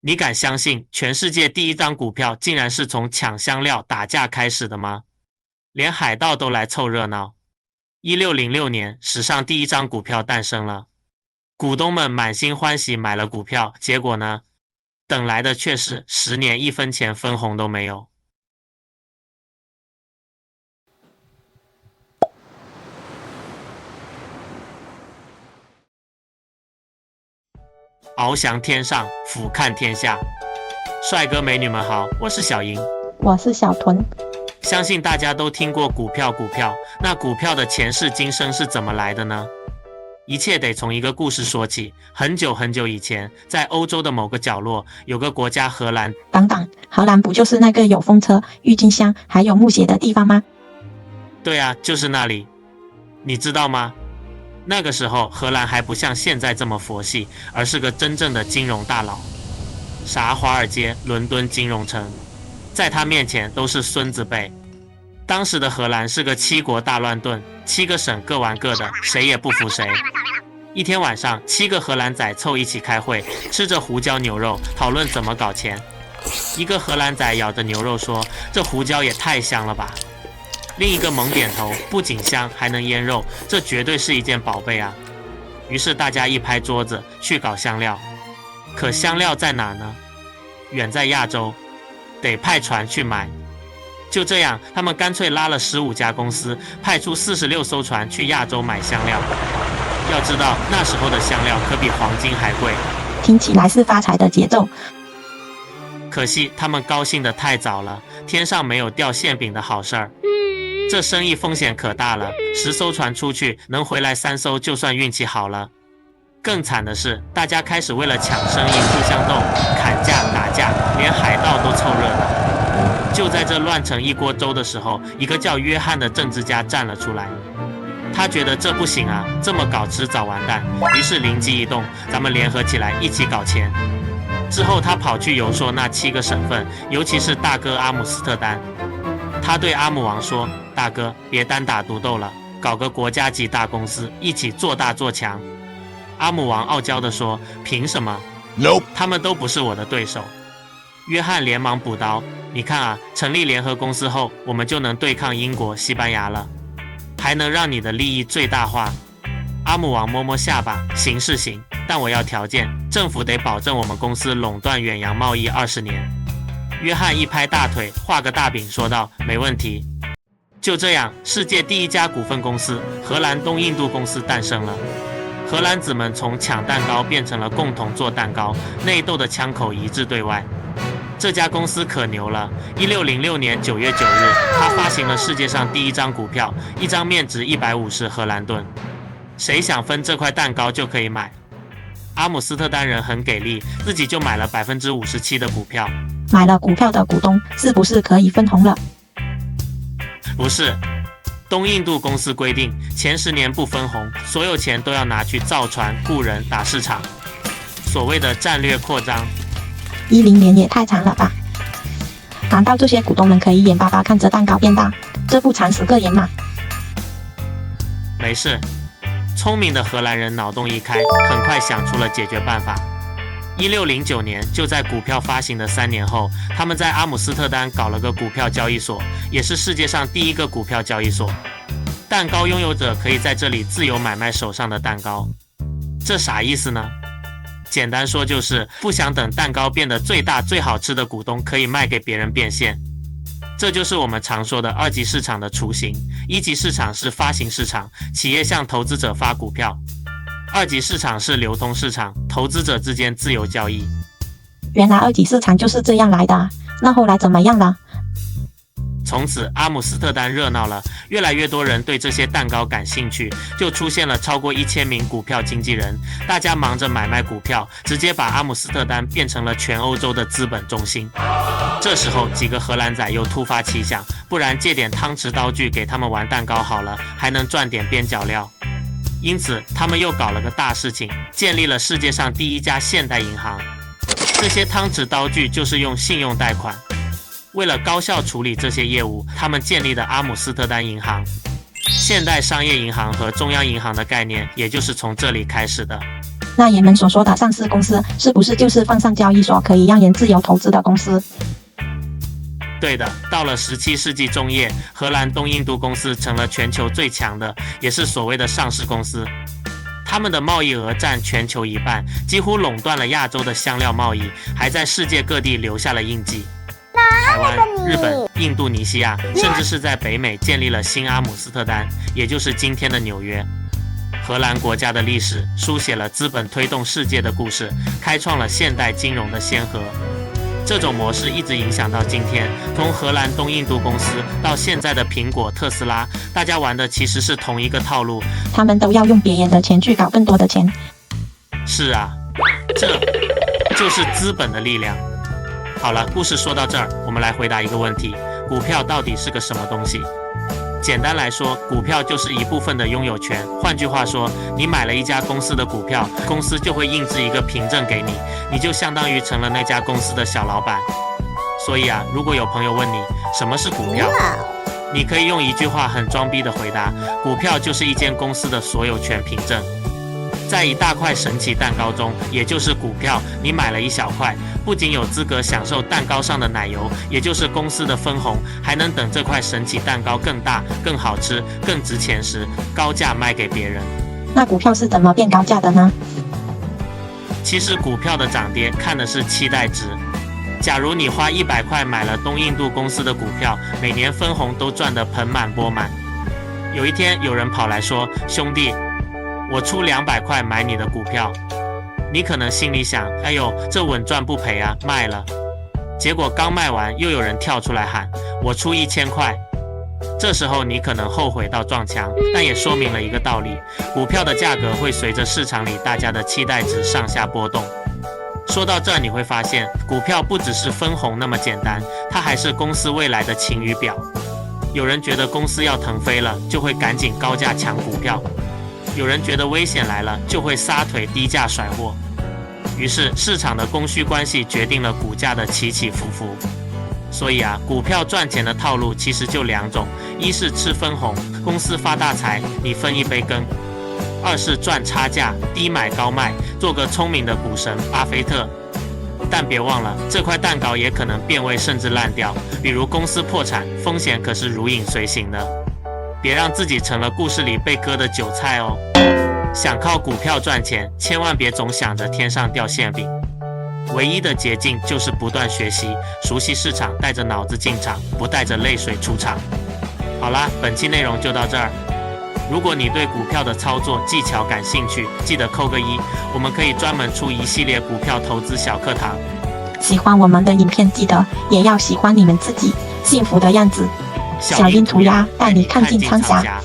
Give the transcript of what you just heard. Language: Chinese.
你敢相信全世界第一张股票竟然是从抢香料打架开始的吗？连海盗都来凑热闹。1606年，史上第一张股票诞生了，股东们满心欢喜买了股票，结果呢，等来的却是10年1分钱分红都没有。翱翔天上，俯瞰天下。帅哥美女们好，我是小莹，我是小屯。相信大家都听过股票，那股票的前世今生是怎么来的呢？一切得从一个故事说起。很久很久以前，在欧洲的某个角落，有个国家荷兰。等等，荷兰不就是那个有风车、郁金香还有木鞋的地方吗？对啊，就是那里。你知道吗？那个时候荷兰还不像现在这么佛系，而是个真正的金融大佬。啥华尔街、伦敦金融城，在他面前都是孙子辈。当时的荷兰是个7国大乱炖，7个省各玩各的，谁也不服谁。一天晚上，7个荷兰仔凑一起开会，吃着胡椒牛肉，讨论怎么搞钱。一个荷兰仔咬着牛肉说：“这胡椒也太香了吧！”另一个猛点头，不仅香，还能腌肉，这绝对是一件宝贝啊！于是大家一拍桌子，去搞香料。可香料在哪呢？远在亚洲，得派船去买。就这样，他们干脆拉了15家公司，派出46艘船去亚洲买香料。要知道，那时候的香料可比黄金还贵。听起来是发财的节奏。可惜他们高兴得太早了，天上没有掉馅饼的好事儿。这生意风险可大了，10艘船出去，能回来3艘就算运气好了。更惨的是，大家开始为了抢生意互相斗，砍价打架，连海盗都凑热闹。就在这乱成一锅粥的时候，一个叫约翰的政治家站了出来。他觉得这不行啊，这么搞迟早完蛋，于是灵机一动，咱们联合起来一起搞钱。之后他跑去游说那7个省份，尤其是大哥阿姆斯特丹。他对阿姆王说：“大哥，别单打独斗了，搞个国家级大公司，一起做大做强。”阿姆王傲娇地说：“凭什么？ Nope. 他们都不是我的对手。”约翰连忙补刀：“你看啊，成立联合公司后，我们就能对抗英国、西班牙了，还能让你的利益最大化。”阿姆王摸摸下巴：“行是行，但我要条件，政府得保证我们公司垄断远洋贸易20年。”约翰一拍大腿，画个大饼，说道：“没问题。”就这样，世界第一家股份公司荷兰东印度公司诞生了。荷兰子们从抢蛋糕变成了共同做蛋糕，内斗的枪口一致对外。这家公司可牛了！1606年9月9日，它发行了世界上第一张股票，一张面值150荷兰盾。谁想分这块蛋糕就可以买。阿姆斯特丹人很给力，自己就买了57%的股票。买了股票的股东是不是可以分红了？不是，东印度公司规定，前10年不分红，所有钱都要拿去造船、雇人、打市场，所谓的战略扩张。10年也太长了吧？难道这些股东们可以眼巴巴看着蛋糕变大？这不惨死个人吗？没事，聪明的荷兰人脑洞一开，很快想出了解决办法。1609年，就在股票发行的3年后，他们在阿姆斯特丹搞了个股票交易所，也是世界上第一个股票交易所。蛋糕拥有者可以在这里自由买卖手上的蛋糕。这啥意思呢？简单说就是不想等蛋糕变得最大最好吃的股东可以卖给别人变现。这就是我们常说的2级市场的雏形。1级市场是发行市场，企业向投资者发股票。2级市场是流通市场，投资者之间自由交易。原来2级市场就是这样来的啊，那后来怎么样了？从此阿姆斯特丹热闹了，越来越多人对这些蛋糕感兴趣，就出现了超过1000名股票经纪人，大家忙着买卖股票，直接把阿姆斯特丹变成了全欧洲的资本中心。这时候几个荷兰仔又突发奇想，不然借点汤匙刀具给他们玩蛋糕好了，还能赚点边角料。因此他们又搞了个大事情，建立了世界上第一家现代银行。这些汤匙刀具就是用信用贷款。为了高效处理这些业务，他们建立的阿姆斯特丹银行。现代商业银行和中央银行的概念也就是从这里开始的。那爷们所说的上市公司，是不是就是放上交易所可以让人自由投资的公司？对的，到了17世纪中叶，荷兰东印度公司成了全球最强的，也是所谓的上市公司。他们的贸易额占全球一半，几乎垄断了亚洲的香料贸易，还在世界各地留下了印记。台湾、日本、印度尼西亚，甚至是在北美建立了新阿姆斯特丹，也就是今天的纽约。荷兰国家的历史书写了资本推动世界的故事，开创了现代金融的先河。这种模式一直影响到今天，从荷兰东印度公司到现在的苹果、特斯拉，大家玩的其实是同一个套路。他们都要用别人的钱去搞更多的钱。是啊，这就是资本的力量。好了，故事说到这儿，我们来回答一个问题：股票到底是个什么东西？简单来说，股票就是一部分的拥有权。换句话说，你买了一家公司的股票，公司就会印制一个凭证给你，你就相当于成了那家公司的小老板。所以啊，如果有朋友问你什么是股票，你可以用一句话很装逼的回答：股票就是一间公司的所有权凭证。在一大块神奇蛋糕中，也就是股票，你买了一小块，不仅有资格享受蛋糕上的奶油，也就是公司的分红，还能等这块神奇蛋糕更大、更好吃、更值钱时，高价卖给别人。那股票是怎么变高价的呢？其实股票的涨跌看的是期待值。假如你花100块买了东印度公司的股票，每年分红都赚得盆满钵满。有一天有人跑来说：“兄弟，我出200块买你的股票。”你可能心里想：“哎呦，这稳赚不赔啊，卖了。”结果刚卖完，又有人跳出来喊：“我出1000块。”这时候你可能后悔到撞墙，但也说明了一个道理：股票的价格会随着市场里大家的期待值上下波动。说到这儿，你会发现，股票不只是分红那么简单，它还是公司未来的晴雨表。有人觉得公司要腾飞了，就会赶紧高价抢股票；有人觉得危险来了，就会撒腿低价甩货。于是，市场的供需关系决定了股价的起起伏伏。所以啊，股票赚钱的套路其实就2种：一是吃分红，公司发大财，你分一杯羹；二是赚差价，低买高卖，做个聪明的股神巴菲特。但别忘了，这块蛋糕也可能变味甚至烂掉，比如公司破产，风险可是如影随形的。别让自己成了故事里被割的韭菜哦。想靠股票赚钱，千万别总想着天上掉馅饼。唯一的捷径就是不断学习，熟悉市场，带着脑子进场，不带着泪水出场。好啦，本期内容就到这儿。如果你对股票的操作技巧感兴趣，记得扣个1，我们可以专门出一系列股票投资小课堂。喜欢我们的影片，记得也要喜欢你们自己幸福的样子。小樱涂鸦带你看尽苍霞。